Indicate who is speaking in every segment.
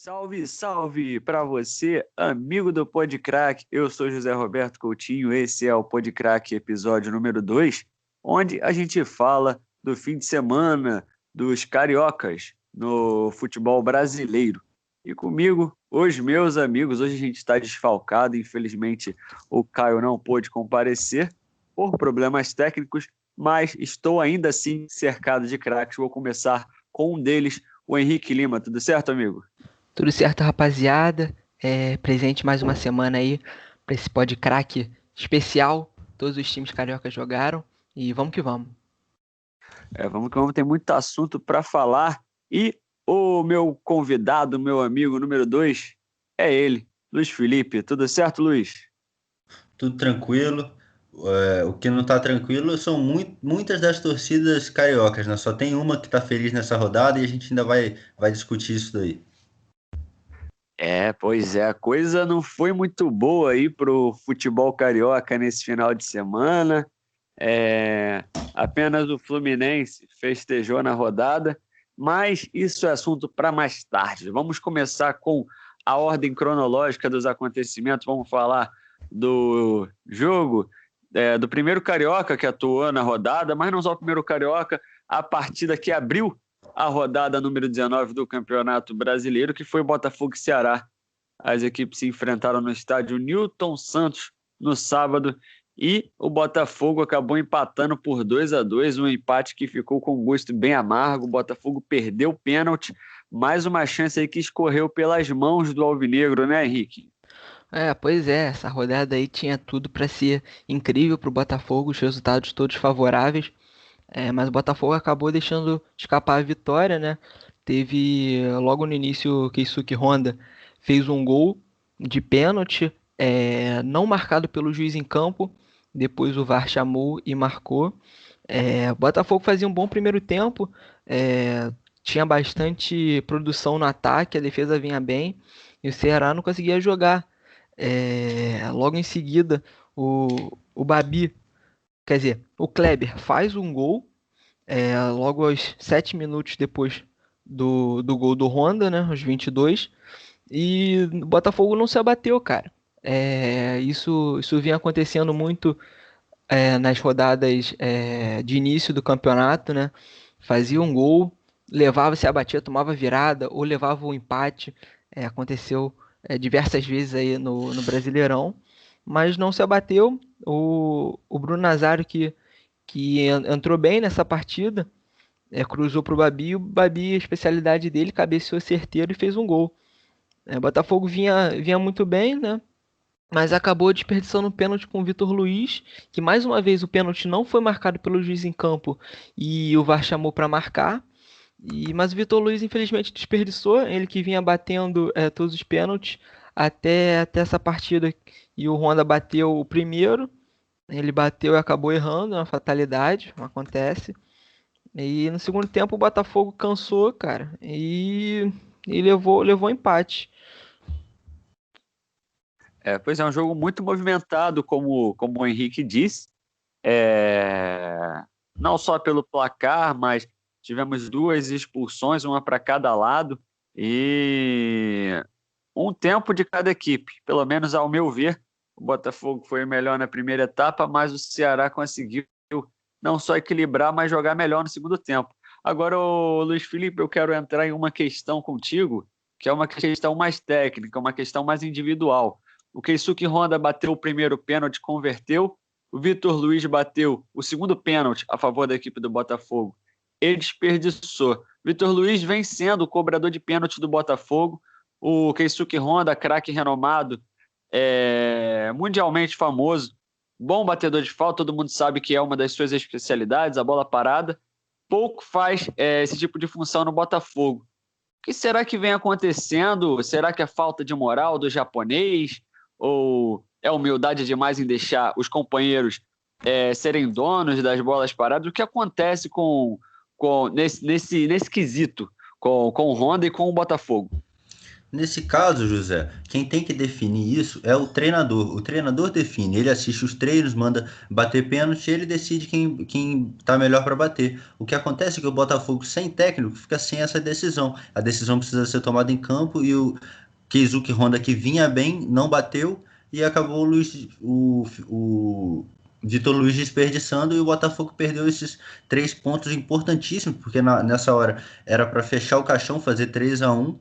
Speaker 1: Salve, salve para você, amigo do Podcrack. Eu sou José Roberto Coutinho, esse é o Podcrack episódio número 2, onde a gente fala do fim de semana dos cariocas no futebol brasileiro. E comigo, os meus amigos, hoje a gente está desfalcado, infelizmente o Caio não pôde comparecer por problemas técnicos, mas estou ainda assim cercado de craques. Vou começar com um deles, o Henrique Lima. Tudo certo, amigo?
Speaker 2: Tudo certo, rapaziada? Presente mais uma semana aí para esse pod craque especial. Todos os times carioca jogaram e vamos que vamos.
Speaker 1: Vamos que vamos, tem muito assunto para falar. E o meu convidado, meu amigo número 2, é ele, Luiz Felipe. Tudo certo, Luiz?
Speaker 3: Tudo tranquilo. O que não tá tranquilo são muitas das torcidas cariocas, né? Só tem uma que tá feliz nessa rodada e a gente ainda vai discutir isso daí.
Speaker 1: Pois é, a coisa não foi muito boa aí pro futebol carioca nesse final de semana. Apenas o Fluminense festejou na rodada, mas isso é assunto para mais tarde. Vamos começar com a ordem cronológica dos acontecimentos. Vamos falar do jogo, do primeiro carioca que atuou na rodada, mas não só o primeiro carioca, a partida que abriu a rodada número 19 do Campeonato Brasileiro, que foi Botafogo e Ceará. As equipes se enfrentaram no estádio Newton Santos no sábado e o Botafogo acabou empatando por 2-2, um empate que ficou com um gosto bem amargo. O Botafogo perdeu o pênalti, mais uma chance aí que escorreu pelas mãos do Alvinegro, né, Henrique?
Speaker 2: Pois é, essa rodada aí tinha tudo para ser incrível pro Botafogo, os resultados todos favoráveis. Mas o Botafogo acabou deixando escapar a vitória, né? Teve logo no início o Keisuke Honda fez um gol de pênalti, não marcado pelo juiz em campo. Depois o VAR chamou e marcou. O Botafogo fazia um bom primeiro tempo, tinha bastante produção no ataque, a defesa vinha bem e o Ceará não conseguia jogar. Logo em seguida, o Babi, quer dizer, o Kleber faz um gol, logo aos 7 minutos depois do gol do Honda, né, aos 22, e o Botafogo não se abateu, cara. Isso vinha acontecendo muito nas rodadas de início do campeonato, né? Fazia um gol, levava, se abatia, tomava virada ou levava o empate. Aconteceu diversas vezes aí no Brasileirão, mas não se abateu. O Bruno Nazário que entrou bem nessa partida, cruzou para o Babi, e o Babi, a especialidade dele, cabeceou certeiro e fez um gol. O Botafogo vinha muito bem, né? Mas acabou desperdiçando um pênalti com o Vitor Luiz, que mais uma vez o pênalti não foi marcado pelo juiz em campo e o VAR chamou para marcar. Mas o Vitor Luiz infelizmente desperdiçou, ele que vinha batendo todos os pênaltis até essa partida, e o Honda bateu o primeiro, ele bateu e acabou errando, é uma fatalidade, acontece. E no segundo tempo o Botafogo cansou, cara, e levou empate.
Speaker 1: Pois é, um jogo muito movimentado, como o Henrique disse. É, não só pelo placar, mas tivemos duas expulsões, uma para cada lado, e um tempo de cada equipe. Pelo menos ao meu ver, o Botafogo foi melhor na primeira etapa, mas o Ceará conseguiu não só equilibrar, mas jogar melhor no segundo tempo. Agora, Luiz Felipe, eu quero entrar em uma questão contigo, que é uma questão mais técnica, uma questão mais individual. O Keisuke Honda bateu o primeiro pênalti, converteu. O Vitor Luiz bateu o segundo pênalti a favor da equipe do Botafogo. Ele desperdiçou. Vitor Luiz vem sendo o cobrador de pênalti do Botafogo. O Keisuke Honda, craque renomado, mundialmente famoso, bom batedor de falta, todo mundo sabe que é uma das suas especialidades, a bola parada. Pouco faz esse tipo de função no Botafogo. O que será que vem acontecendo? Será que é falta de moral do japonês? Ou é humildade demais em deixar os companheiros serem donos das bolas paradas? O que acontece nesse quesito com o Honda e com o Botafogo?
Speaker 3: Nesse caso, José, quem tem que definir isso é o treinador. O treinador define, ele assiste os treinos, manda bater pênalti, ele decide quem tá melhor para bater. O que acontece é que o Botafogo sem técnico fica sem essa decisão. A decisão precisa ser tomada em campo e o Keisuke Honda, que vinha bem, não bateu e acabou o Vitor Luiz desperdiçando e o Botafogo perdeu esses 3 pontos importantíssimos, porque nessa hora era para fechar o caixão, fazer 3-1,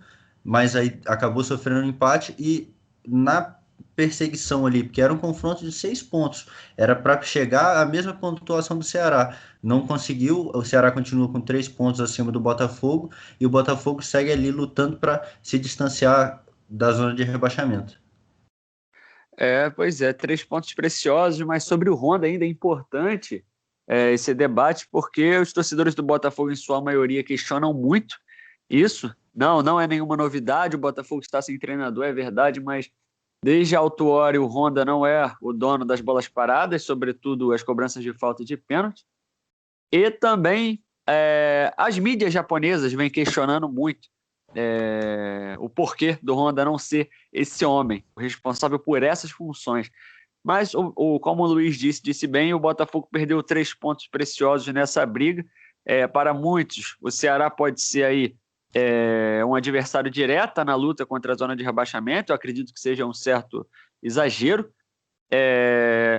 Speaker 3: mas aí acabou sofrendo um empate e na perseguição ali, porque era um confronto de 6 pontos, era para chegar à mesma pontuação do Ceará. Não conseguiu, o Ceará continua com 3 pontos acima do Botafogo e o Botafogo segue ali lutando para se distanciar da zona de rebaixamento.
Speaker 1: Pois é, 3 pontos preciosos, mas sobre o Honda ainda é importante esse debate, porque os torcedores do Botafogo, em sua maioria, questionam muito isso. Não é nenhuma novidade, o Botafogo está sem treinador, é verdade, mas desde a Autuori o Honda não é o dono das bolas paradas, sobretudo as cobranças de falta de pênalti. E também as mídias japonesas vêm questionando muito o porquê do Honda não ser esse homem, o responsável por essas funções. Mas, como o Luiz disse bem, o Botafogo perdeu 3 pontos preciosos nessa briga. Para muitos, o Ceará pode ser aí um adversário direto na luta contra a zona de rebaixamento. Eu acredito que seja um certo exagero.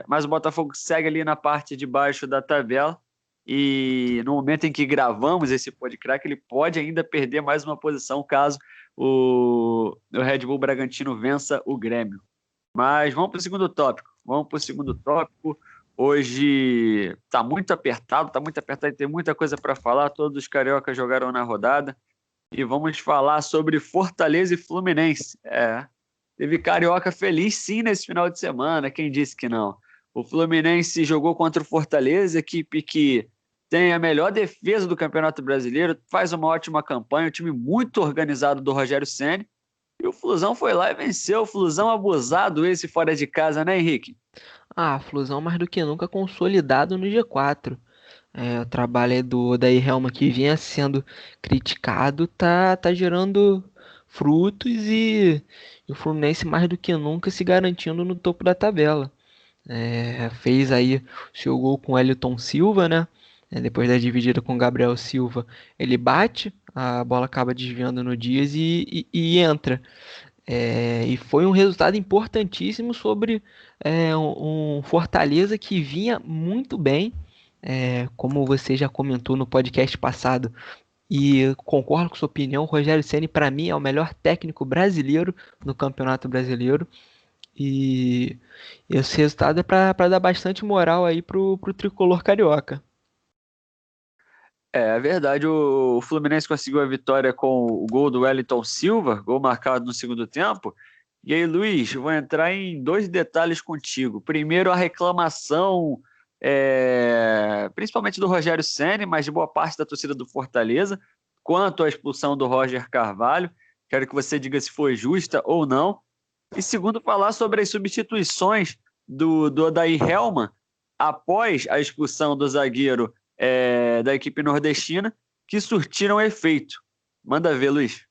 Speaker 1: Mas o Botafogo segue ali na parte de baixo da tabela e no momento em que gravamos esse podcast, ele pode ainda perder mais uma posição caso o Red Bull Bragantino vença o Grêmio. Mas vamos para o segundo tópico. Hoje está muito apertado e tem muita coisa para falar. Todos os cariocas jogaram na rodada e vamos falar sobre Fortaleza e Fluminense. Teve carioca feliz sim nesse final de semana, quem disse que não? O Fluminense jogou contra o Fortaleza, equipe que tem a melhor defesa do Campeonato Brasileiro, faz uma ótima campanha, um time muito organizado do Rogério Ceni, e o Flusão foi lá e venceu. O Flusão abusado esse fora de casa, né, Henrique?
Speaker 2: Flusão mais do que nunca consolidado no G4. O trabalho aí do Odair Helma, que vinha sendo criticado, tá gerando frutos e o Fluminense mais do que nunca se garantindo no topo da tabela. Fez aí o seu gol com o Wellington Silva, né? Depois da dividida com o Gabriel Silva, ele bate, a bola acaba desviando no Dias e entra. E foi um resultado importantíssimo sobre um Fortaleza que vinha muito bem, como você já comentou no podcast passado, e concordo com sua opinião, o Rogério Ceni para mim é o melhor técnico brasileiro no Campeonato Brasileiro, e esse resultado é para dar bastante moral aí pro tricolor carioca.
Speaker 1: É verdade, o Fluminense conseguiu a vitória com o gol do Wellington Silva, gol marcado no segundo tempo. E aí, Luiz, vou entrar em 2 detalhes contigo. Primeiro, a reclamação, principalmente do Rogério Ceni, mas de boa parte da torcida do Fortaleza, quanto à expulsão do Roger Carvalho. Quero que você diga se foi justa ou não. E segundo, falar sobre as substituições do Odair Helma após a expulsão do zagueiro da equipe nordestina, que surtiram efeito. Manda ver, Luiz.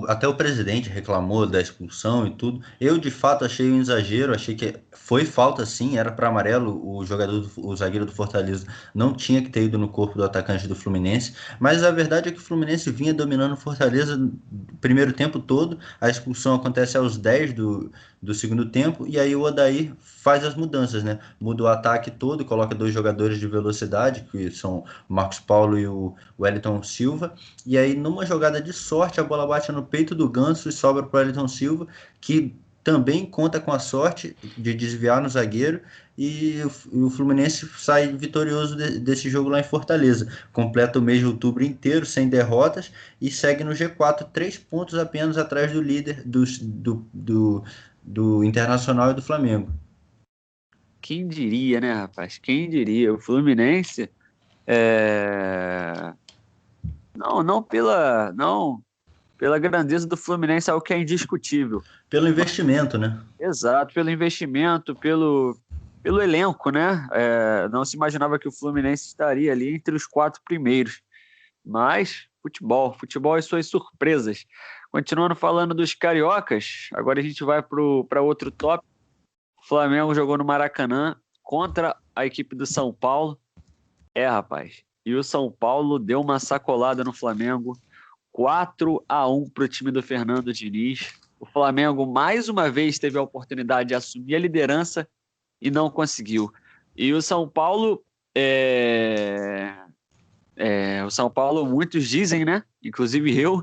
Speaker 3: Até o presidente reclamou da expulsão e tudo. Eu, de fato, achei um exagero. Achei que foi falta, sim. Era para amarelo. O zagueiro do Fortaleza não tinha que ter ido no corpo do atacante do Fluminense. Mas a verdade é que o Fluminense vinha dominando o Fortaleza o primeiro tempo todo. A expulsão acontece aos 10 do segundo tempo. E aí o Odair faz as mudanças, né? Muda o ataque todo, coloca 2 jogadores de velocidade, que são o Marcos Paulo e o Wellington Silva. E aí, numa jogada de sorte, a bola bate no peito do Ganso e sobra para o Wellington Silva, que também conta com a sorte de desviar no zagueiro, e o Fluminense sai vitorioso desse jogo lá em Fortaleza. Completa o mês de outubro inteiro sem derrotas e segue no G4, 3 pontos apenas atrás do líder do Internacional e do Flamengo.
Speaker 1: Quem diria, né, rapaz? Quem diria? O Fluminense não pela grandeza do Fluminense, é o que é indiscutível.
Speaker 3: Pelo investimento, né?
Speaker 1: Exato, pelo investimento, pelo elenco, né? Não se imaginava que o Fluminense estaria ali entre os 4 primeiros. Mas futebol e suas surpresas. Continuando falando dos cariocas, agora a gente vai para outro tópico. O Flamengo jogou no Maracanã contra a equipe do São Paulo. Rapaz, e o São Paulo deu uma sacolada no Flamengo, 4-1 para o time do Fernando Diniz. O Flamengo mais uma vez teve a oportunidade de assumir a liderança e não conseguiu. E o São Paulo, muitos dizem, né? Inclusive eu,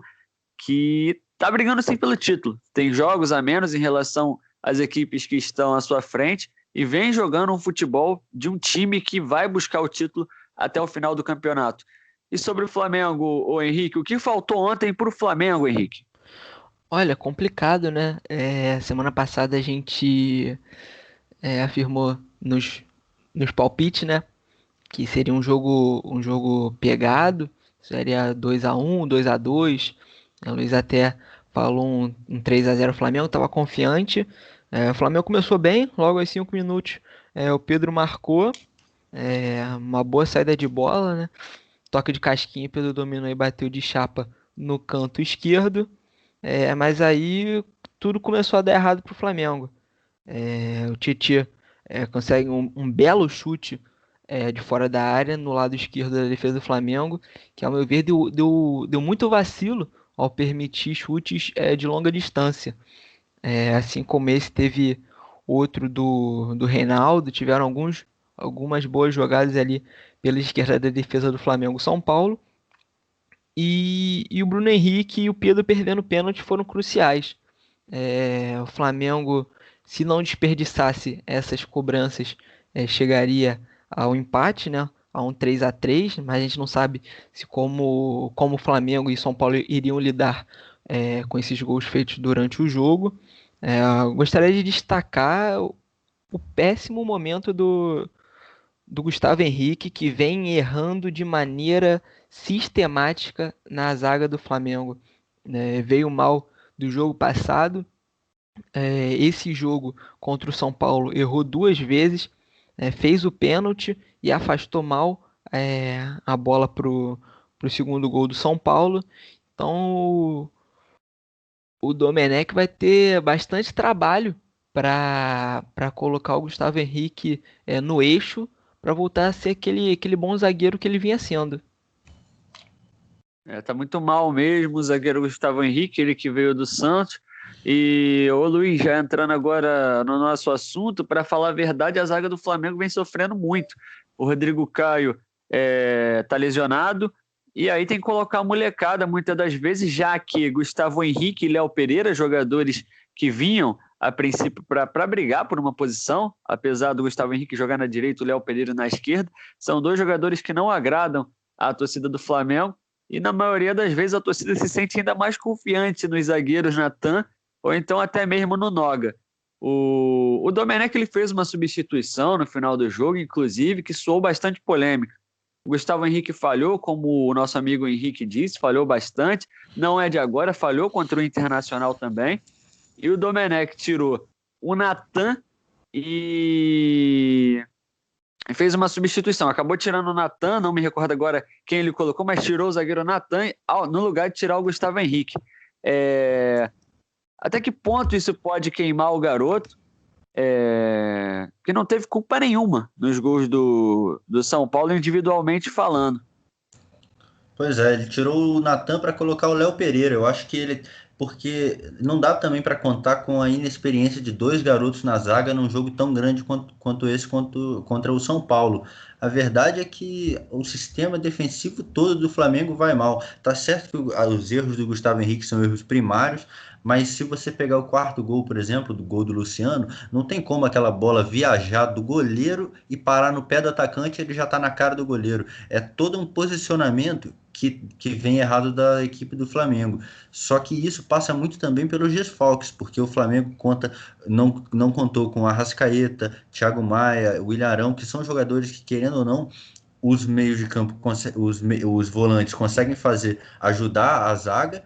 Speaker 1: que tá brigando sim pelo título. Tem jogos a menos em relação às equipes que estão à sua frente e vem jogando um futebol de um time que vai buscar o título até o final do campeonato. E sobre o Flamengo, ô Henrique, o que faltou ontem para o Flamengo, Henrique?
Speaker 2: Olha, complicado, né? Semana passada a gente afirmou nos palpites, né? Que seria um jogo pegado, seria 2-1, 2-2. O Luiz até falou um 3-0 Flamengo, estava confiante. O Flamengo começou bem, logo aos 5 minutos o Pedro marcou, uma boa saída de bola, né? Toque de casquinha, Pedro dominou e bateu de chapa no canto esquerdo. Mas aí tudo começou a dar errado para o Flamengo. O Tietê consegue um belo chute de fora da área, no lado esquerdo da defesa do Flamengo, que ao meu ver deu muito vacilo ao permitir chutes de longa distância. Assim como esse teve outro do Reinaldo, tiveram algumas boas jogadas ali pela esquerda da defesa do Flamengo São Paulo. E o Bruno Henrique e o Pedro perdendo pênalti foram cruciais. O Flamengo, se não desperdiçasse essas cobranças, chegaria ao empate, né? A um 3-3, mas a gente não sabe se como o Flamengo e São Paulo iriam lidar com esses gols feitos durante o jogo. Gostaria de destacar o péssimo momento do Gustavo Henrique, que vem errando de maneira sistemática na zaga do Flamengo. Veio mal do jogo passado. Esse jogo contra o São Paulo errou 2 vezes, fez o pênalti e afastou mal a bola pro segundo gol do São Paulo. Então o Domenech vai ter bastante trabalho para colocar o Gustavo Henrique no eixo, para voltar a ser aquele bom zagueiro que ele vinha sendo.
Speaker 1: Tá muito mal mesmo o zagueiro Gustavo Henrique, ele que veio do Santos. E o Luiz, já entrando agora no nosso assunto, para falar a verdade, a zaga do Flamengo vem sofrendo muito. O Rodrigo Caio tá lesionado, e aí tem que colocar a molecada muitas das vezes, já que Gustavo Henrique e Léo Pereira, jogadores que vinham a princípio para brigar por uma posição, apesar do Gustavo Henrique jogar na direita e o Léo Pereira na esquerda, são 2 jogadores que não agradam a torcida do Flamengo, e na maioria das vezes a torcida se sente ainda mais confiante nos zagueiros Natan, ou então até mesmo no Noga. O Domenech, ele fez uma substituição no final do jogo, inclusive, que soou bastante polêmica. O Gustavo Henrique falhou, como o nosso amigo Henrique disse, falhou bastante, não é de agora, falhou contra o Internacional também. E o Domenech tirou o Natan e fez uma substituição. Acabou tirando o Natan, não me recordo agora quem ele colocou, mas tirou o zagueiro Natan no lugar de tirar o Gustavo Henrique. Até que ponto isso pode queimar o garoto? Que não teve culpa nenhuma nos gols do São Paulo, individualmente falando.
Speaker 3: Pois é, ele tirou o Natan para colocar o Léo Pereira. Eu acho que ele... Porque não dá também para contar com a inexperiência de 2 garotos na zaga num jogo tão grande quanto esse contra o São Paulo. A verdade é que o sistema defensivo todo do Flamengo vai mal. Tá certo que os erros do Gustavo Henrique são erros primários, mas se você pegar o 4º gol, por exemplo, do gol do Luciano, não tem como aquela bola viajar do goleiro e parar no pé do atacante, ele já está na cara do goleiro. É todo um posicionamento que vem errado da equipe do Flamengo. Só que isso passa muito também pelos desfalques, porque o Flamengo não contou com Arrascaeta, Thiago Maia, o Ilharão, que são jogadores que, querendo ou não, os meios de campo, os volantes conseguem ajudar a zaga,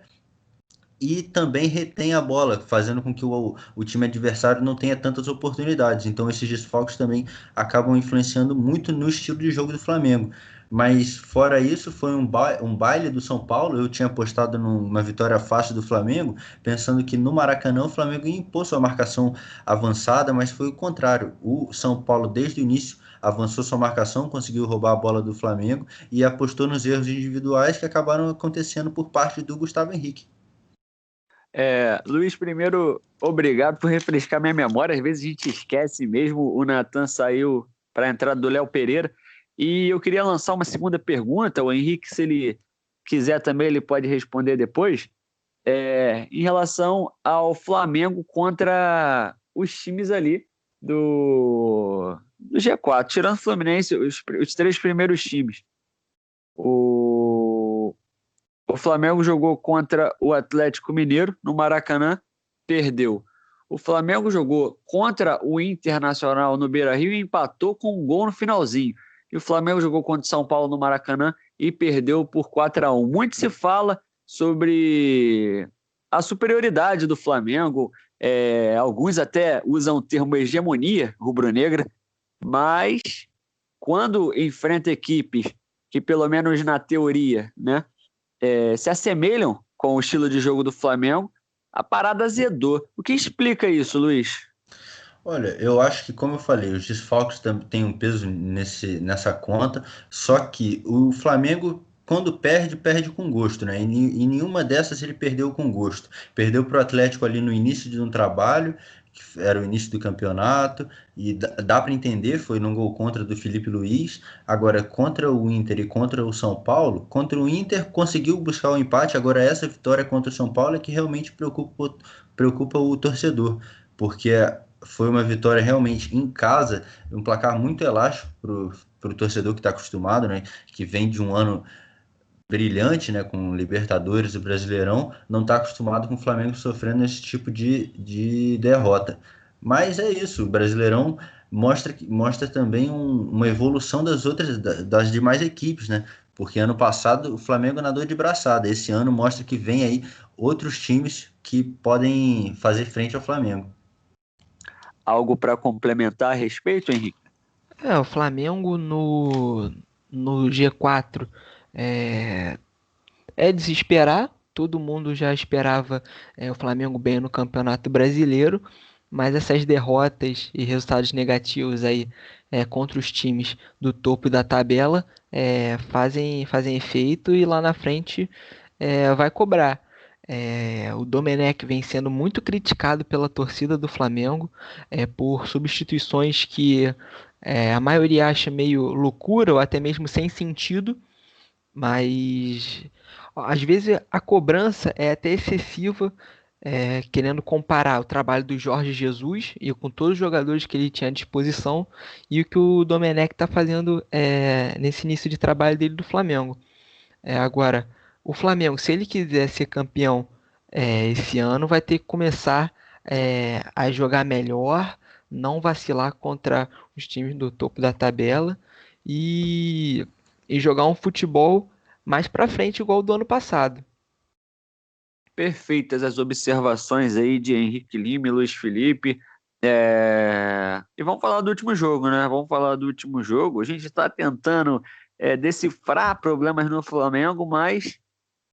Speaker 3: e também retém a bola, fazendo com que o time adversário não tenha tantas oportunidades. Então esses desfalques também acabam influenciando muito no estilo de jogo do Flamengo. Mas fora isso, foi um baile do São Paulo. Eu tinha apostado numa vitória fácil do Flamengo, pensando que no Maracanã o Flamengo ia impor sua marcação avançada, mas foi o contrário. O São Paulo, desde o início, avançou sua marcação, conseguiu roubar a bola do Flamengo e apostou nos erros individuais que acabaram acontecendo por parte do Gustavo Henrique.
Speaker 1: Luiz, primeiro, obrigado por refrescar minha memória. Às vezes a gente esquece mesmo. O Natan saiu para a entrada do Léo Pereira. E eu queria lançar uma segunda pergunta. O Henrique, se ele quiser também, ele pode responder depois. Em relação ao Flamengo contra os times ali do G4, tirando o Fluminense, os três primeiros times. O Flamengo jogou contra o Atlético Mineiro no Maracanã, perdeu. O Flamengo jogou contra o Internacional no Beira-Rio e empatou com um gol no finalzinho. E o Flamengo jogou contra o São Paulo no Maracanã e perdeu por 4-1. Muito se fala sobre a superioridade do Flamengo. Alguns até usam o termo hegemonia rubro-negra, mas quando enfrenta equipes que, pelo menos na teoria, né, se assemelham com o estilo de jogo do Flamengo, a parada azedou. O que explica isso, Luiz?
Speaker 3: Olha, eu acho que, como eu falei, os desfalques também têm um peso nessa conta, só que o Flamengo, quando perde, perde com gosto, né? E nenhuma dessas ele perdeu com gosto. Perdeu para o Atlético ali no início de um trabalho, que era o início do campeonato, e dá para entender, foi num gol contra do Felipe Luiz. Agora, contra o Inter e contra o São Paulo, contra o Inter conseguiu buscar o empate, agora essa vitória contra o São Paulo é que realmente preocupa o torcedor, porque foi uma vitória realmente em casa, um placar muito elástico para o torcedor que está acostumado, né? Que vem de um ano brilhante, né? Com Libertadores e Brasileirão, não está acostumado com o Flamengo sofrendo esse tipo de derrota. Mas é isso, o Brasileirão mostra também uma evolução das demais equipes, né? Porque ano passado o Flamengo nadou de braçada, esse ano mostra que vem aí outros times que podem fazer frente ao Flamengo.
Speaker 1: Algo para complementar a respeito, Henrique?
Speaker 2: O Flamengo no G4 é, é de se esperar. Todo mundo já esperava o Flamengo bem no Campeonato Brasileiro, mas essas derrotas e resultados negativos aí contra os times do topo da tabela fazem efeito e lá na frente vai cobrar. O Domenech vem sendo muito criticado pela torcida do Flamengo por substituições que a maioria acha meio loucura ou até mesmo sem sentido, mas às vezes a cobrança é até excessiva, querendo comparar o trabalho do Jorge Jesus e com todos os jogadores que ele tinha à disposição e o que o Domenech está fazendo nesse início de trabalho dele do Flamengo. Agora, o Flamengo, se ele quiser ser campeão esse ano, vai ter que começar a jogar melhor, não vacilar contra os times do topo da tabela e, e jogar um futebol mais para frente, igual o do ano passado.
Speaker 1: Perfeitas as observações aí de Henrique Lima e Luiz Felipe. E vamos falar do último jogo, né? Vamos falar do último jogo. A gente está tentando decifrar problemas no Flamengo, mas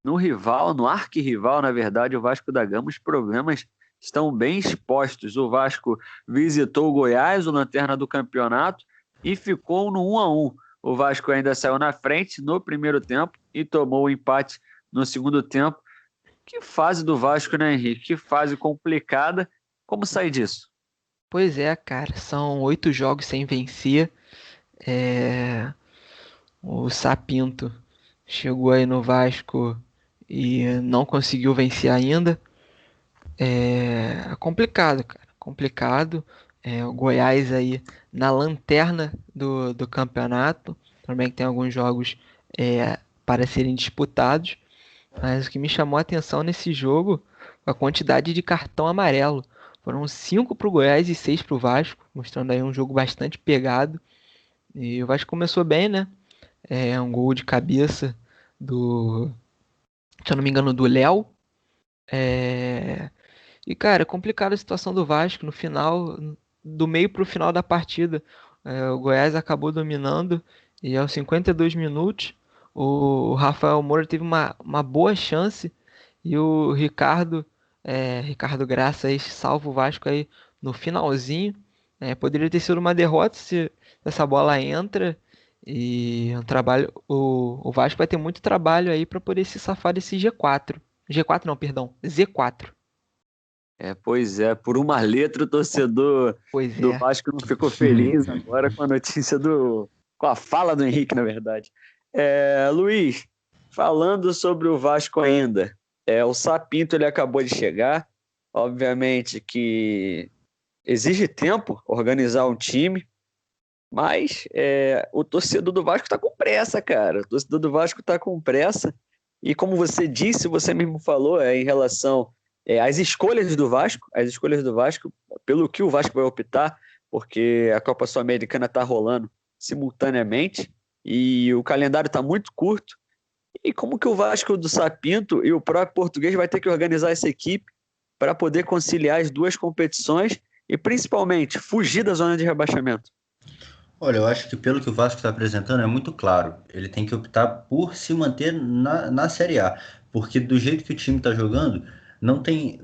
Speaker 1: no rival, no arquirrival, na verdade, o Vasco da Gama, os problemas estão bem expostos. O Vasco visitou o Goiás, o lanterna do campeonato, e ficou no 1-1. O Vasco ainda saiu na frente no primeiro tempo e tomou o empate no segundo tempo. Que fase do Vasco, né, Henrique? Que fase complicada. Como sair disso?
Speaker 2: Pois é, cara, são 8 jogos sem vencer. O Sapinto chegou aí no Vasco e não conseguiu vencer ainda. É complicado, cara. Complicado. O Goiás aí na lanterna do campeonato. Também que tem alguns jogos para serem disputados. Mas o que me chamou a atenção nesse jogo foi a quantidade de cartão amarelo. Foram 5 para o Goiás e 6 para o Vasco, mostrando aí um jogo bastante pegado. E o Vasco começou bem, né? Um gol de cabeça se eu não me engano, do Léo. E, cara, é complicada a situação do Vasco. No final, do meio pro final da partida, o Goiás acabou dominando e aos 52 minutos o Rafael Moura teve uma boa chance e o Ricardo Graça aí salva o Vasco aí no finalzinho. Poderia ter sido uma derrota se essa bola entra e o Vasco vai ter muito trabalho aí para poder se safar desse G4. G4 não, perdão, Z4.
Speaker 1: Pois é, por uma letra o torcedor
Speaker 2: Pois
Speaker 1: do
Speaker 2: é.
Speaker 1: Vasco não ficou feliz agora com a notícia com a fala do Henrique, na verdade. Luiz, falando sobre o Vasco ainda, o Sapinto ele acabou de chegar, obviamente que exige tempo organizar um time, mas o torcedor do Vasco está com pressa, cara. O torcedor do Vasco está com pressa. E como você disse, você mesmo falou em relação às escolhas do Vasco, pelo que o Vasco vai optar, porque a Copa Sul-Americana está rolando simultaneamente e o calendário está muito curto. E como que o Vasco do Sapinto e o próprio Português vai ter que organizar essa equipe para poder conciliar as duas competições e principalmente fugir da zona de rebaixamento?
Speaker 3: Olha, eu acho que pelo que o Vasco está apresentando é muito claro. Ele tem que optar por se manter na Série A. Porque do jeito que o time está jogando, não tem.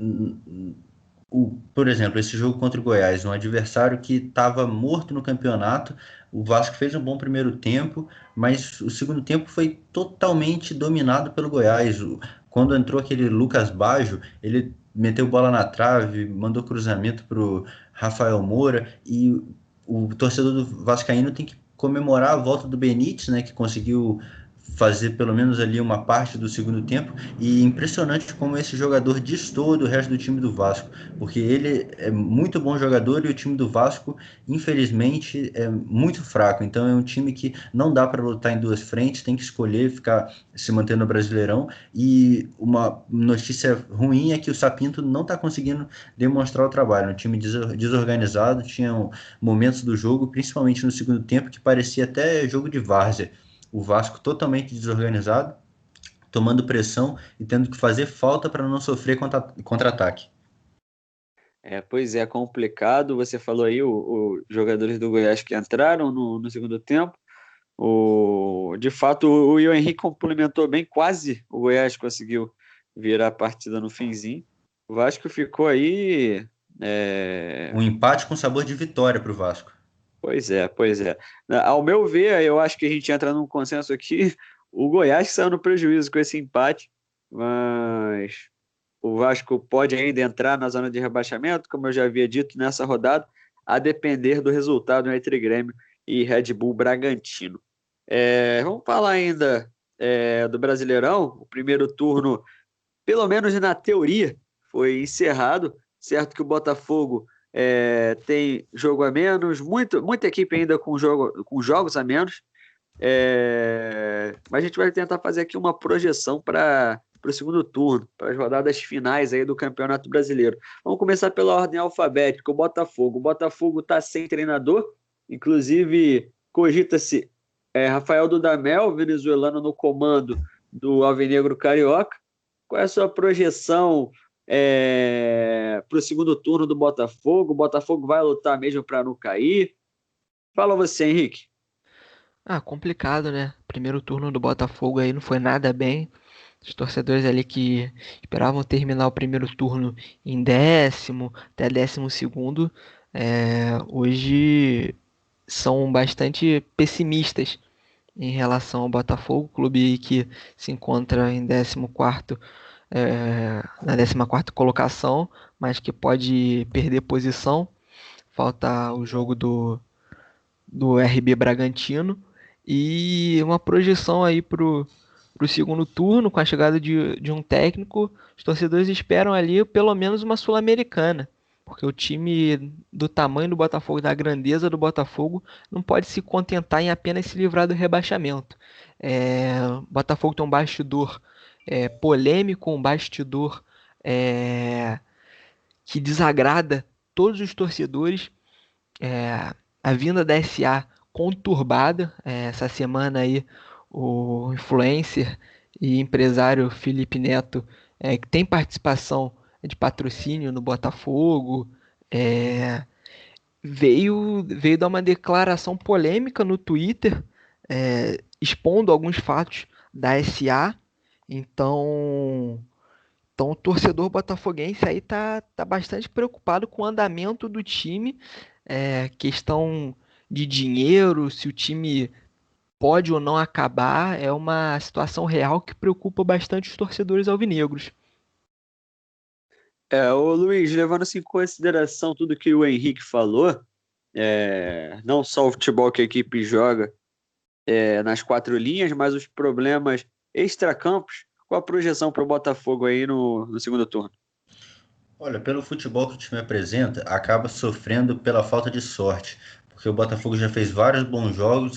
Speaker 3: Por exemplo, esse jogo contra o Goiás, um adversário que estava morto no campeonato. O Vasco fez um bom primeiro tempo, mas o segundo tempo foi totalmente dominado pelo Goiás. Quando entrou aquele Lucas Baggio, ele meteu bola na trave, mandou cruzamento para o Rafael Moura e o torcedor do Vascaíno tem que comemorar a volta do Benítez, né, que conseguiu fazer pelo menos ali uma parte do segundo tempo, e impressionante como esse jogador destoa do resto do time do Vasco, porque ele é muito bom jogador e o time do Vasco, infelizmente, é muito fraco, então é um time que não dá para lutar em duas frentes, tem que escolher ficar se mantendo no Brasileirão, e uma notícia ruim é que o Sapinto não está conseguindo demonstrar o trabalho, um time desorganizado, tinha momentos do jogo, principalmente no segundo tempo, que parecia até jogo de várzea. O Vasco totalmente desorganizado, tomando pressão e tendo que fazer falta para não sofrer contra-ataque.
Speaker 1: Pois é, complicado. Você falou aí os jogadores do Goiás que entraram no segundo tempo. De fato, o Ian Henrique complementou bem, quase o Goiás conseguiu virar a partida no finzinho. O Vasco ficou aí.
Speaker 3: Um empate com sabor de vitória para o Vasco.
Speaker 1: Pois é. Ao meu ver, eu acho que a gente entra num consenso aqui. O Goiás que saiu no prejuízo com esse empate, mas o Vasco pode ainda entrar na zona de rebaixamento, como eu já havia dito nessa rodada, a depender do resultado entre Grêmio e Red Bull Bragantino. Vamos falar ainda do Brasileirão. O primeiro turno, pelo menos na teoria, foi encerrado. Certo que o Botafogo tem jogo a menos, muita equipe ainda com jogos a menos. Mas a gente vai tentar fazer aqui uma projeção para o segundo turno, para as rodadas finais aí do Campeonato Brasileiro. Vamos começar pela ordem alfabética. O Botafogo está sem treinador, inclusive cogita-se Rafael Dudamel, venezuelano, no comando do Alvinegro Carioca. Qual é a sua projeção para o segundo turno do Botafogo? O Botafogo vai lutar mesmo para não cair? Fala você, Henrique.
Speaker 2: Complicado, né? Primeiro turno do Botafogo aí não foi nada bem. Os torcedores ali que esperavam terminar o primeiro turno em 10º até 12º, hoje são bastante pessimistas em relação ao Botafogo, clube que se encontra em 14º, na 14ª colocação, mas que pode perder posição. Falta o jogo do RB Bragantino e uma projeção aí pro segundo turno, com a chegada de um técnico. Os torcedores esperam ali pelo menos uma Sul-Americana, porque o time do tamanho do Botafogo, da grandeza do Botafogo, não pode se contentar em apenas se livrar do rebaixamento. O Botafogo tem um bastidor polêmico, um bastidor que desagrada todos os torcedores. A vinda da SA conturbada. Essa semana aí o influencer e empresário Felipe Neto, que tem participação de patrocínio no Botafogo, veio dar uma declaração polêmica no Twitter, expondo alguns fatos da SA. Então, o torcedor botafoguense aí tá bastante preocupado com o andamento do time, questão de dinheiro, se o time pode ou não acabar, é uma situação real que preocupa bastante os torcedores alvinegros.
Speaker 1: Ô Luiz, levando-se em consideração tudo que o Henrique falou, não só o futebol que a equipe joga nas quatro linhas, mas os problemas extracampos, qual a projeção para o Botafogo aí no segundo turno?
Speaker 3: Olha, pelo futebol que o time apresenta, acaba sofrendo pela falta de sorte, porque o Botafogo já fez vários bons jogos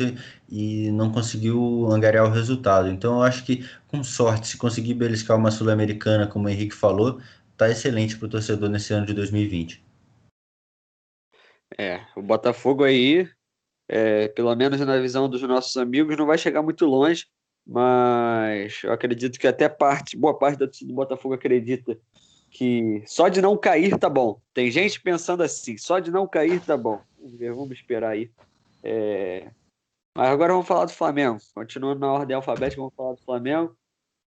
Speaker 3: e não conseguiu angariar o resultado. Então, eu acho que com sorte, se conseguir beliscar uma Sul-Americana, como o Henrique falou, tá excelente para o torcedor nesse ano de 2020.
Speaker 1: O Botafogo aí, pelo menos na visão dos nossos amigos, não vai chegar muito longe, mas eu acredito que até boa parte da torcida do Botafogo acredita que só de não cair tá bom. Tem gente pensando assim, só de não cair tá bom. Vamos ver, vamos esperar aí. Mas agora vamos falar do Flamengo. Continuando na ordem alfabética, vamos falar do Flamengo.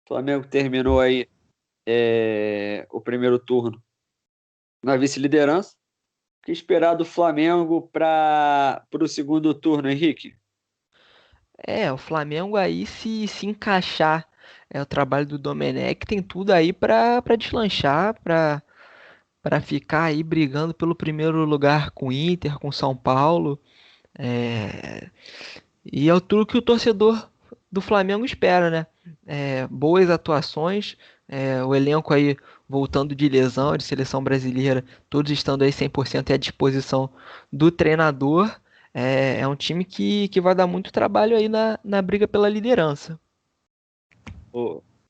Speaker 1: O Flamengo terminou aí o primeiro turno na vice-liderança. O que esperar do Flamengo para o segundo turno, Henrique?
Speaker 2: O Flamengo aí se encaixar o trabalho do Domenech tem tudo aí para deslanchar, para ficar aí brigando pelo primeiro lugar com o Inter, com São Paulo. E é tudo que o torcedor do Flamengo espera, né? Boas atuações, o elenco aí voltando de lesão, de seleção brasileira, todos estando aí 100% à disposição do treinador. É um time que vai dar muito trabalho aí na briga pela liderança.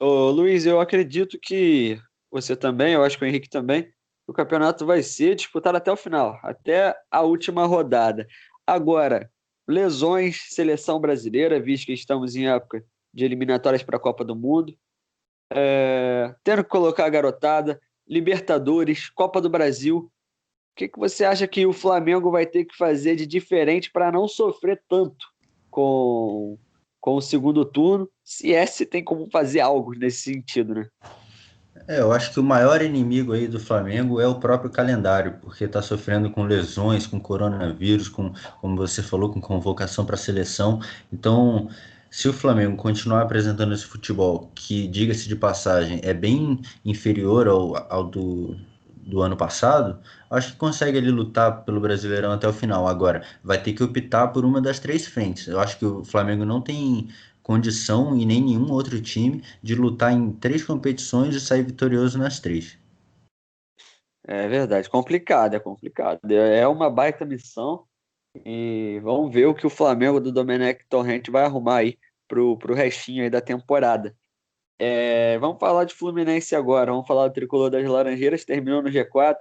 Speaker 1: Ô, Luiz, eu acredito que você também, eu acho que o Henrique também, o campeonato vai ser disputado até o final, até a última rodada. Agora, lesões, seleção brasileira, visto que estamos em época de eliminatórias para a Copa do Mundo, tendo que colocar a garotada, Libertadores, Copa do Brasil. O que você acha que o Flamengo vai ter que fazer de diferente para não sofrer tanto com, com o segundo turno, se tem como fazer algo nesse sentido, né?
Speaker 3: Eu acho que o maior inimigo aí do Flamengo é o próprio calendário, porque está sofrendo com lesões, com coronavírus, como você falou, com convocação para a seleção. Então, se o Flamengo continuar apresentando esse futebol, que, diga-se de passagem, é bem inferior ao do ano passado, acho que consegue ali lutar pelo Brasileirão até o final. Agora, vai ter que optar por uma das três frentes. Eu acho que o Flamengo não tem condição e nem nenhum outro time de lutar em três competições e sair vitorioso nas três.
Speaker 1: É verdade, complicado, é complicado. É uma baita missão e vamos ver o que o Flamengo do Domenech Torrente vai arrumar aí pro restinho aí da temporada. Vamos falar de Fluminense agora, vamos falar do Tricolor das Laranjeiras, terminou no G4.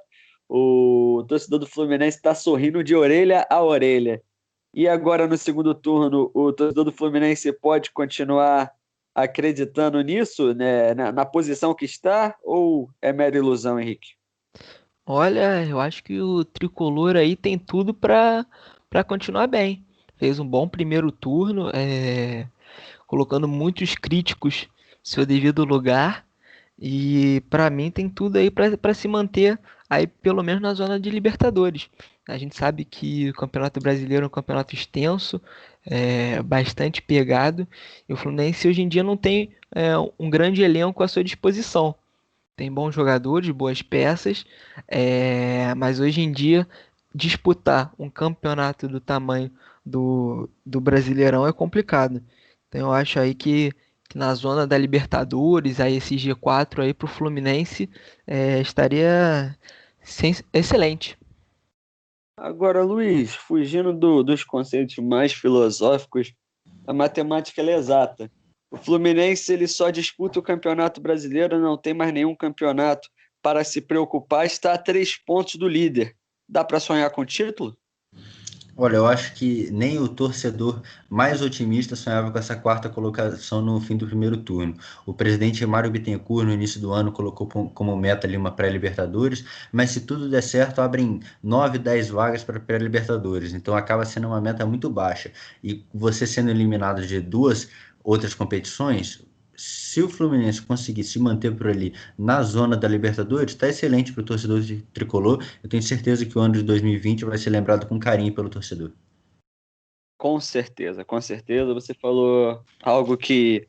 Speaker 1: O torcedor do Fluminense está sorrindo de orelha a orelha. E agora no segundo turno, o torcedor do Fluminense pode continuar acreditando nisso, né, na posição que está, ou é mera ilusão, Henrique?
Speaker 2: Olha, eu acho que o Tricolor aí tem tudo para continuar bem. Fez um bom primeiro turno, colocando muitos críticos no seu devido lugar. E para mim tem tudo aí para se manter aí pelo menos na zona de Libertadores. A gente sabe que o Campeonato Brasileiro é um campeonato extenso, bastante pegado, e o Fluminense hoje em dia não tem um grande elenco à sua disposição. Tem bons jogadores, boas peças, mas hoje em dia disputar um campeonato do tamanho do Brasileirão é complicado. Então eu acho aí que na zona da Libertadores, aí esse G4 aí pro Fluminense estaria excelente.
Speaker 1: Agora, Luiz, fugindo dos conceitos mais filosóficos, a matemática ela é exata. O Fluminense ele só disputa o Campeonato Brasileiro, não tem mais nenhum campeonato para se preocupar, está a 3 pontos do líder. Dá para sonhar com título?
Speaker 3: Olha, eu acho que nem o torcedor mais otimista sonhava com essa quarta colocação no fim do primeiro turno. O presidente Mário Bittencourt, no início do ano, colocou como meta ali uma pré-Libertadores, mas se tudo der certo, abrem 9, 10 vagas para pré-Libertadores. Então acaba sendo uma meta muito baixa. E você sendo eliminado de duas outras competições, se o Fluminense conseguir se manter por ali na zona da Libertadores, está excelente para o torcedor de tricolor. Eu tenho certeza que o ano de 2020 vai ser lembrado com carinho pelo torcedor.
Speaker 1: Com certeza, com certeza. Você falou algo que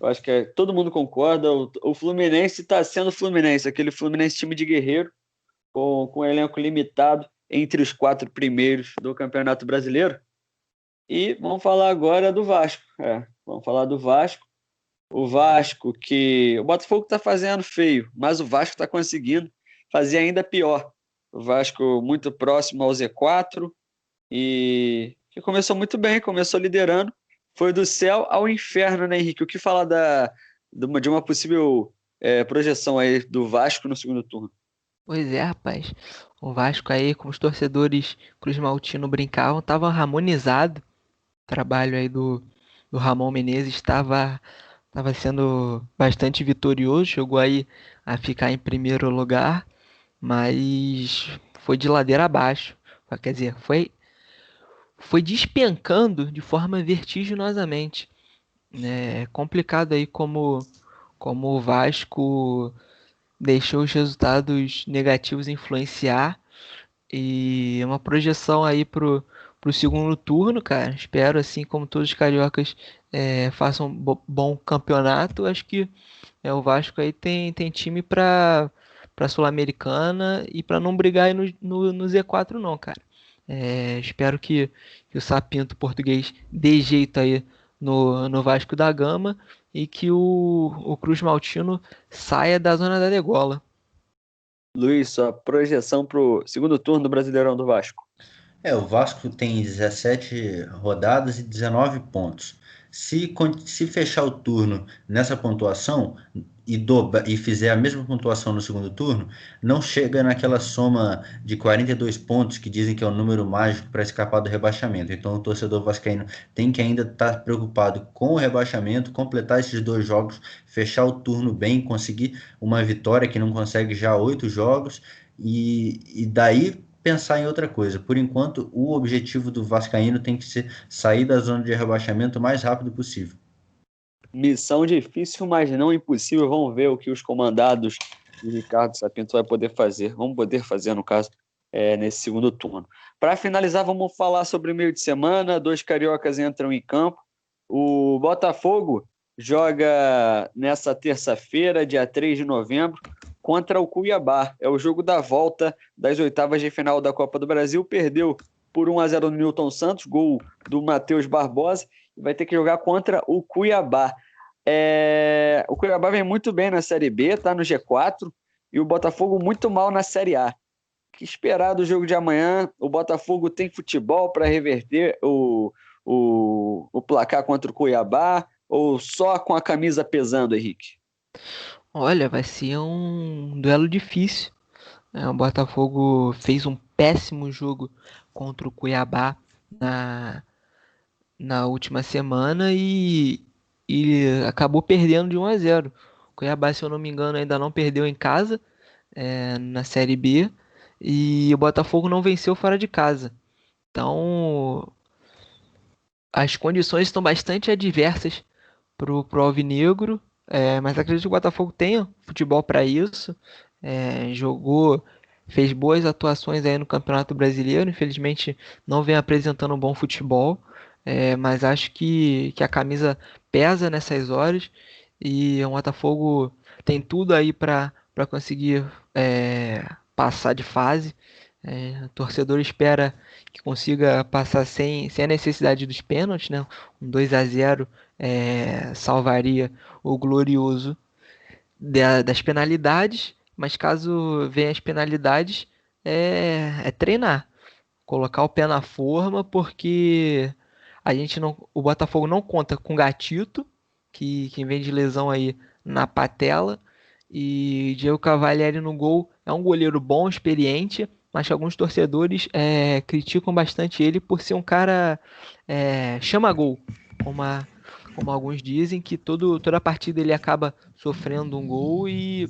Speaker 1: eu acho que todo mundo concorda. O Fluminense está sendo Fluminense, aquele Fluminense time de guerreiro, com um elenco limitado entre os 4 primeiros do Campeonato Brasileiro. E vamos falar agora do Vasco. Vamos falar do Vasco. O Vasco que... O Botafogo está fazendo feio, mas o Vasco está conseguindo fazer ainda pior. O Vasco muito próximo ao Z4 e que começou muito bem, começou liderando. Foi do céu ao inferno, né, Henrique? O que falar de uma possível projeção aí do Vasco no segundo turno?
Speaker 2: Pois é, rapaz. O Vasco aí, como os torcedores Cruz Maltino brincavam, estava harmonizado. O trabalho aí do Ramon Menezes estava sendo bastante vitorioso. Chegou aí a ficar em primeiro lugar, mas foi de ladeira abaixo. Quer dizer, foi despencando de forma vertiginosamente. É complicado aí como o Vasco deixou os resultados negativos influenciar e uma projeção aí pro segundo turno, cara. Espero, assim como todos os cariocas, façam um bom campeonato. Acho que o Vasco aí tem time para Sul-Americana e para não brigar aí no Z4 não, cara. Espero que o Sapinto português dê jeito aí no Vasco da Gama e que o Cruz Maltino saia da zona da degola.
Speaker 1: Luiz, sua projeção para o segundo turno do Brasileirão do Vasco.
Speaker 3: O Vasco tem 17 rodadas e 19 pontos. Se fechar o turno nessa pontuação e fizer a mesma pontuação no segundo turno, não chega naquela soma de 42 pontos que dizem que é o número mágico para escapar do rebaixamento. Então o torcedor vascaíno tem que ainda estar preocupado com o rebaixamento, completar esses 2 jogos, fechar o turno bem, conseguir uma vitória que não consegue já há 8 jogos e daí pensar em outra coisa. Por enquanto, o objetivo do vascaíno tem que ser sair da zona de rebaixamento o mais rápido possível.
Speaker 1: Missão difícil, mas não impossível. Vamos ver o que os comandados de Ricardo Sapinto vai poder fazer. Vamos poder fazer, no caso, nesse segundo turno. Para finalizar, vamos falar sobre o meio de semana. 2 cariocas entram em campo. O Botafogo joga nessa terça-feira, dia 3 de novembro, contra o Cuiabá. É o jogo da volta das oitavas de final da Copa do Brasil. Perdeu por 1-0 no Newton Santos, gol do Matheus Barbosa, e vai ter que jogar contra o Cuiabá. O Cuiabá vem muito bem na Série B, está no G4, e o Botafogo muito mal na Série A. O que esperar do jogo de amanhã? O Botafogo tem futebol para reverter o placar contra o Cuiabá, ou só com a camisa pesando, Henrique?
Speaker 2: Olha, vai ser um duelo difícil. O Botafogo fez um péssimo jogo contra o Cuiabá na, na última semana e acabou perdendo de 1-0. O Cuiabá, se eu não me engano, ainda não perdeu em casa, na Série B, e o Botafogo não venceu fora de casa. Então, as condições estão bastante adversas pro Alvinegro, mas acredito que o Botafogo tenha futebol para isso. Jogou, fez boas atuações aí no Campeonato Brasileiro. Infelizmente não vem apresentando um bom futebol, mas acho que a camisa pesa nessas horas e o Botafogo tem tudo aí para conseguir passar de fase. O torcedor espera que consiga passar sem a necessidade dos pênaltis, né? Um 2-0 salvaria o glorioso das penalidades, mas caso venha as penalidades, é treinar, colocar o pé na forma, porque o Botafogo não conta com Gatito, que vem de lesão aí na patela, e Diego Cavalieri no gol é um goleiro bom, experiente, mas que alguns torcedores criticam bastante ele por ser um cara chama-gol, como alguns dizem, que toda partida ele acaba sofrendo um gol e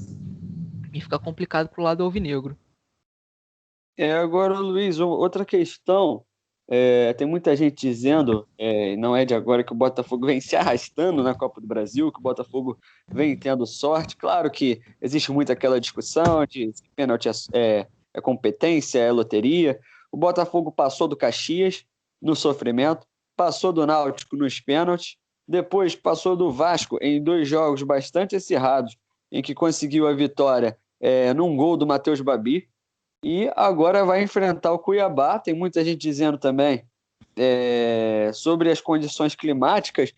Speaker 2: fica complicado pro lado alvinegro.
Speaker 1: Agora, Luiz, outra questão, tem muita gente dizendo, não é de agora, que o Botafogo vem se arrastando na Copa do Brasil, que o Botafogo vem tendo sorte. Claro que existe muito aquela discussão de se pênalti é competência, é loteria. O Botafogo passou do Caxias no sofrimento, passou do Náutico nos pênaltis, depois passou do Vasco em 2 jogos bastante acirrados, em que conseguiu a vitória num gol do Matheus Babi. E agora vai enfrentar o Cuiabá. Tem muita gente dizendo também sobre as condições climáticas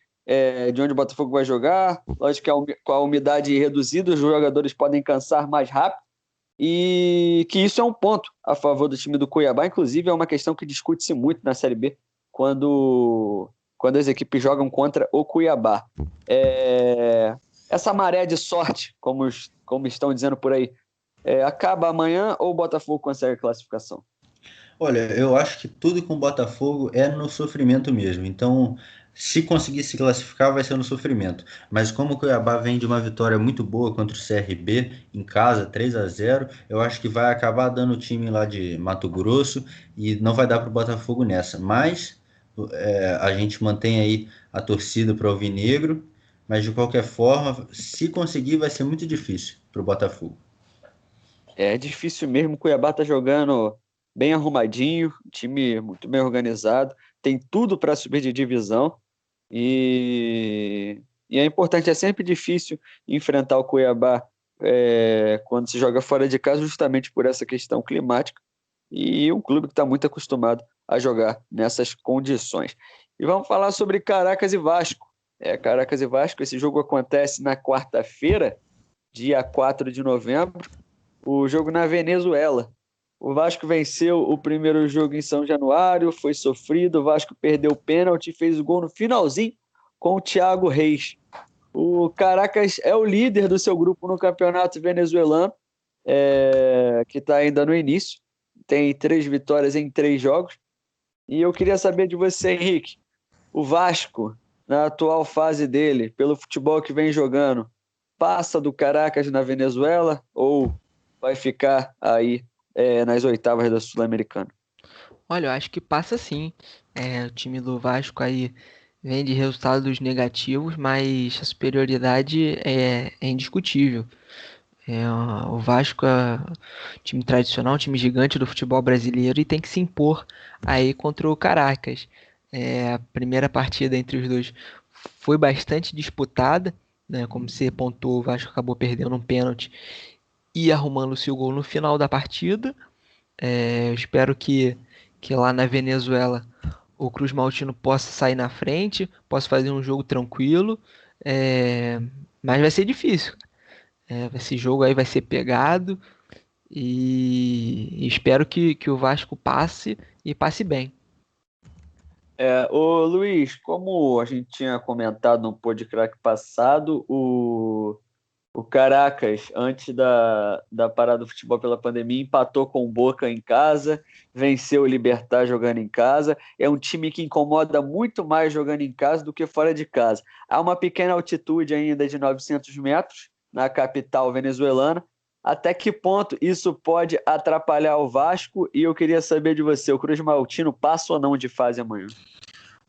Speaker 1: de onde o Botafogo vai jogar. Lógico que com a umidade reduzida, os jogadores podem cansar mais rápido. E que isso é um ponto a favor do time do Cuiabá. Inclusive, é uma questão que discute-se muito na Série B quando as equipes jogam contra o Cuiabá. Essa maré de sorte, como estão dizendo por aí, acaba amanhã ou o Botafogo consegue a classificação?
Speaker 3: Olha, eu acho que tudo com o Botafogo é no sofrimento mesmo. Então, se conseguir se classificar, vai ser no sofrimento. Mas como o Cuiabá vem de uma vitória muito boa contra o CRB em casa, 3-0, eu acho que vai acabar dando o time lá de Mato Grosso e não vai dar para o Botafogo nessa. Mas a gente mantém aí a torcida para o Alvinegro. Mas de qualquer forma, se conseguir, vai ser muito difícil para o Botafogo.
Speaker 1: É difícil mesmo. O Cuiabá está jogando bem arrumadinho, time muito bem organizado, tem tudo para subir de divisão e é importante, é sempre difícil enfrentar o Cuiabá quando se joga fora de casa, justamente por essa questão climática, e um clube que está muito acostumado a jogar nessas condições. E vamos falar sobre Caracas e Vasco. Caracas e Vasco, esse jogo acontece na quarta-feira, dia 4 de novembro, o jogo na Venezuela. O Vasco venceu o primeiro jogo em São Januário, foi sofrido, o Vasco perdeu o pênalti e fez o gol no finalzinho com o Thiago Reis. O Caracas é o líder do seu grupo no campeonato venezuelano, que está ainda no início, tem 3 vitórias em 3 jogos. E eu queria saber de você, Henrique, o Vasco, na atual fase dele, pelo futebol que vem jogando, passa do Caracas na Venezuela ou vai ficar aí nas oitavas da Sul-Americana?
Speaker 2: Olha, eu acho que passa sim. O time do Vasco aí vem de resultados negativos, mas a superioridade é indiscutível. O Vasco é um time tradicional, um time gigante do futebol brasileiro e tem que se impor aí contra o Caracas. A primeira partida entre os dois foi bastante disputada, né? Como você pontuou, o Vasco acabou perdendo um pênalti e arrumando-se o gol no final da partida. Eu espero que lá na Venezuela o Cruz Maltino possa sair na frente, possa fazer um jogo tranquilo, mas vai ser difícil. Esse jogo aí vai ser pegado e espero que o Vasco passe e passe bem.
Speaker 1: Ô Luiz, como a gente tinha comentado no podcast passado, o Caracas, antes da parada do futebol pela pandemia, empatou com o Boca em casa, venceu o Libertad jogando em casa. É um time que incomoda muito mais jogando em casa do que fora de casa. Há uma pequena altitude ainda de 900 metros na capital venezuelana. Até que ponto isso pode atrapalhar o Vasco? E eu queria saber de você, o Cruz Maltino passa ou não de fase amanhã?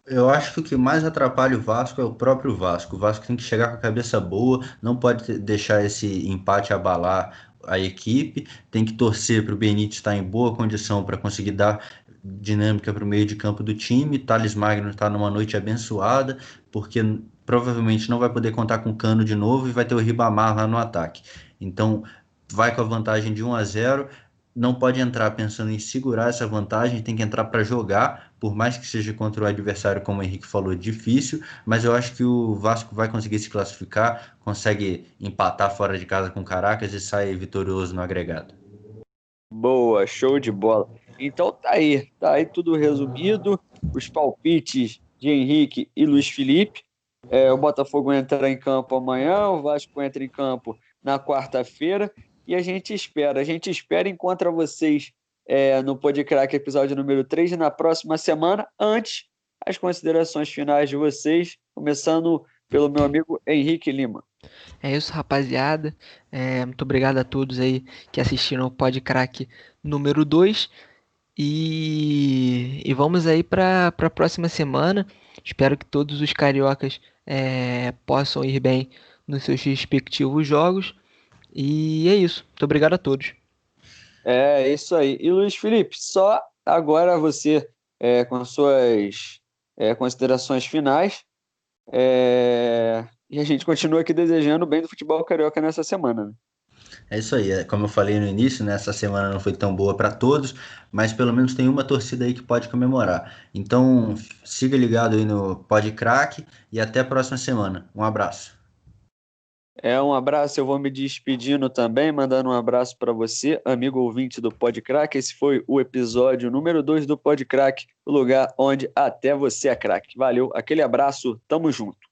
Speaker 3: Eu acho que o que mais atrapalha o Vasco é o próprio Vasco. O Vasco tem que chegar com a cabeça boa, não pode deixar esse empate abalar a equipe, tem que torcer para o Benítez estar em boa condição para conseguir dar dinâmica para o meio de campo do time. Thales Magno está numa noite abençoada, porque provavelmente não vai poder contar com o Cano de novo e vai ter o Ribamar lá no ataque. Então, vai com a vantagem de 1-0. Não pode entrar pensando em segurar essa vantagem, tem que entrar para jogar, por mais que seja contra o adversário, como o Henrique falou, difícil, mas eu acho que o Vasco vai conseguir se classificar, consegue empatar fora de casa com o Caracas e sai vitorioso no agregado.
Speaker 1: Boa, show de bola. Então tá aí tudo resumido, os palpites de Henrique e Luiz Felipe. O Botafogo entra em campo amanhã, o Vasco entra em campo na quarta-feira e a gente espera encontrar vocês no Podcrack, episódio número 3, na próxima semana. Antes, as considerações finais de vocês, começando pelo meu amigo Henrique Lima.
Speaker 2: É isso, rapaziada. Muito obrigado a todos aí que assistiram o Podcrack número 2. E vamos aí para a próxima semana. Espero que todos os cariocas possam ir bem nos seus respectivos jogos. E é isso. Muito obrigado a todos.
Speaker 1: É isso aí. E Luiz Felipe, só agora você com suas considerações finais. E a gente continua aqui desejando o bem do futebol carioca nessa semana, né?
Speaker 3: É isso aí, como eu falei no início, né, essa semana não foi tão boa para todos, mas pelo menos tem uma torcida aí que pode comemorar. Então, siga ligado aí no Podcrack e até a próxima semana. Um abraço.
Speaker 1: Um abraço, eu vou me despedindo também, mandando um abraço para você, amigo ouvinte do Podcrack. Esse foi o episódio número 2 do Podcrack, o lugar onde até você é craque. Valeu, aquele abraço, tamo junto.